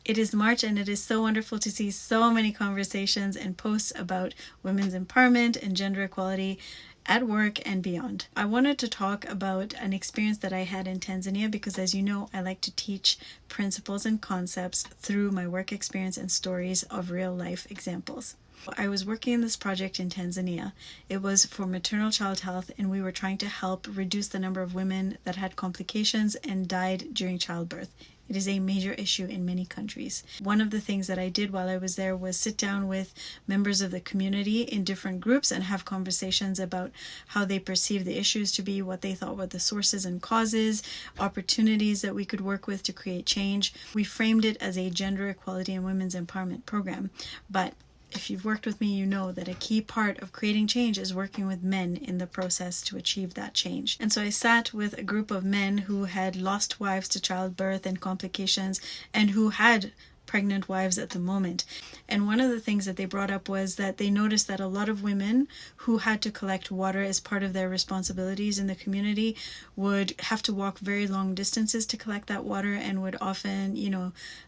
It is March and it is so wonderful to see so many conversations and posts about women's empowerment and gender equality at work and beyond. I wanted to talk about an experience that I had in Tanzania because, as you know, I like to teach principles and concepts through my work experience and stories of real life examples. I was working in this project in Tanzania. It was for maternal child health, and we were trying to help reduce the number of women that had complications and died during childbirth. It is a major issue in many countries. One of the things that I did while I was there was sit down with members of the community in different groups and have conversations about how they perceive the issues to be, what they thought were the sources and causes, opportunities that we could work with to create change. We framed it as a gender equality and women's empowerment program, but if you've worked with me, you know that a key part of creating change is working with men in the process to achieve that change. And so I sat with a group of men who had lost wives to childbirth and complications and who had pregnant wives at the moment. And one of the things that they brought up was that they noticed that a lot of women who had to collect water as part of their responsibilities in the community would have to walk very long distances to collect that water and would often,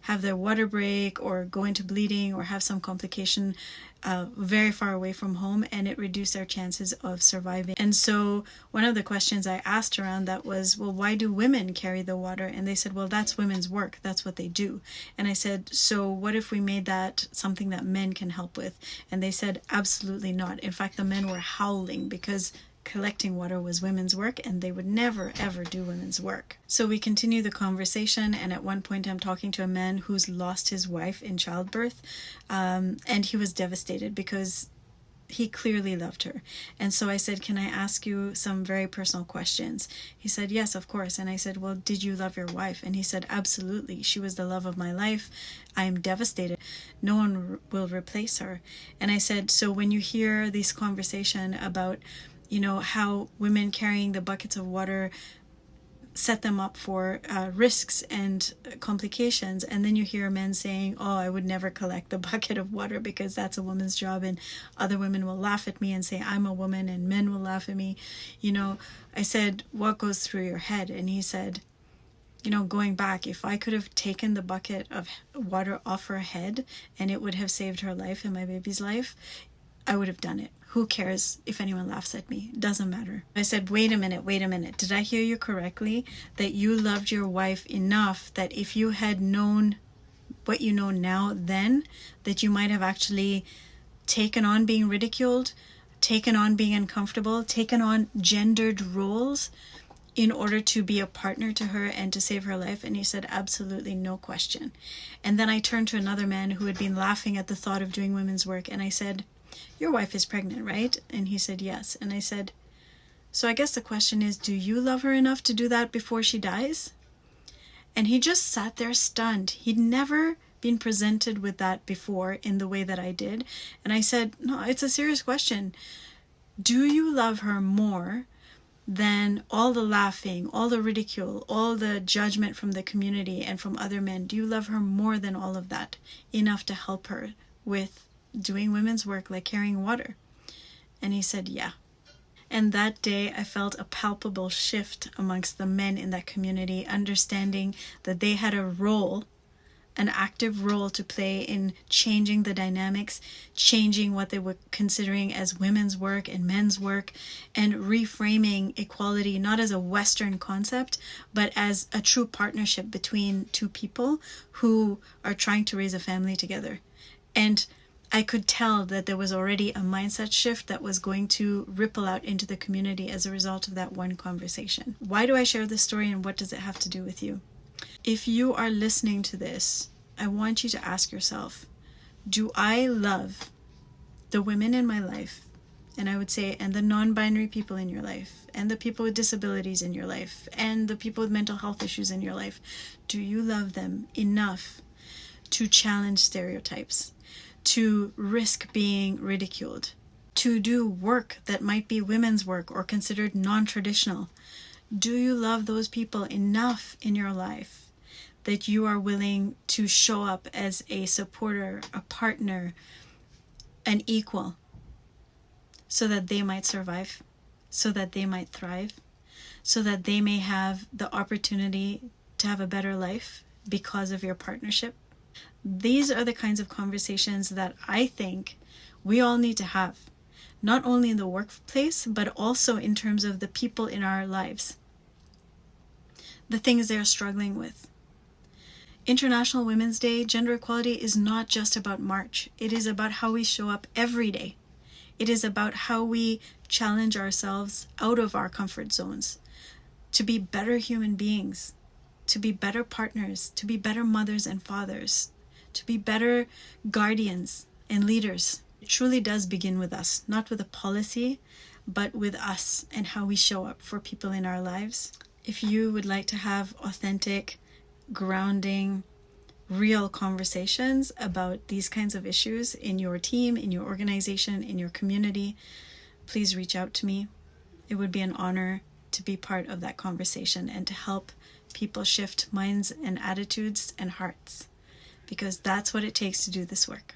have their water break or go into bleeding or have some complication very far away from home, and it reduced their chances of surviving. And so one of the questions I asked around that was, well, why do women carry the water? And they said, well, that's women's work. That's what they do. And I said, so what if we made that something that men can help with? And they said, absolutely not. In fact, the men were howling because collecting water was women's work and they would never ever do women's work. So we continue the conversation, and at one point I'm talking to a man who's lost his wife in childbirth, and he was devastated because he clearly loved her. And so I said, can I ask you some very personal questions? He said, yes, of course. And I said, well, did you love your wife? And he said, absolutely. She was the love of my life. I am devastated. No one will replace her. And I said, so when you hear this conversation about how women carrying the buckets of water set them up for risks and complications, and then you hear men saying, oh, I would never collect the bucket of water because that's a woman's job, and other women will laugh at me and say I'm a woman, and men will laugh at me. I said, what goes through your head? And he said, going back, if I could have taken the bucket of water off her head and it would have saved her life and my baby's life, I would have done it. Who cares if anyone laughs at me? Doesn't matter. I said, wait a minute. Did I hear you correctly? That you loved your wife enough that if you had known what you know now then, that you might have actually taken on being ridiculed, taken on being uncomfortable, taken on gendered roles in order to be a partner to her and to save her life? And he said, absolutely, no question. And then I turned to another man who had been laughing at the thought of doing women's work, and I said, your wife is pregnant, right? And he said, yes. And I said, so I guess the question is, do you love her enough to do that before she dies? And he just sat there stunned. He'd never been presented with that before in the way that I did. And I said, no, it's a serious question. Do you love her more than all the laughing, all the ridicule, all the judgment from the community and from other men? Do you love her more than all of that, enough to help her with doing women's work like carrying water? And he said, yeah. And that day I felt a palpable shift amongst the men in that community, understanding that they had a role, an active role to play in changing the dynamics, changing what they were considering as women's work and men's work, and reframing equality not as a Western concept, but as a true partnership between two people who are trying to raise a family together. And I could tell that there was already a mindset shift that was going to ripple out into the community as a result of that one conversation. Why do I share this story, and what does it have to do with you? If you are listening to this, I want you to ask yourself, do I love the women in my life, and I would say, and the non-binary people in your life, and the people with disabilities in your life, and the people with mental health issues in your life? Do you love them enough to challenge stereotypes, to risk being ridiculed, to do work that might be women's work or considered non-traditional? Do you love those people enough in your life that you are willing to show up as a supporter, a partner, an equal, so that they might survive, so that they might thrive, so that they may have the opportunity to have a better life because of your partnership? These are the kinds of conversations that I think we all need to have, not only in the workplace, but also in terms of the people in our lives, the things they're struggling with. International Women's Day, gender equality is not just about March. It is about how we show up every day. It is about how we challenge ourselves out of our comfort zones to be better human beings, to be better partners, to be better mothers and fathers, to be better guardians and leaders. It truly does begin with us, not with a policy, but with us and how we show up for people in our lives. If you would like to have authentic, grounding, real conversations about these kinds of issues in your team, in your organization, in your community, please reach out to me. It would be an honor to be part of that conversation and to help people shift minds and attitudes and hearts, because that's what it takes to do this work.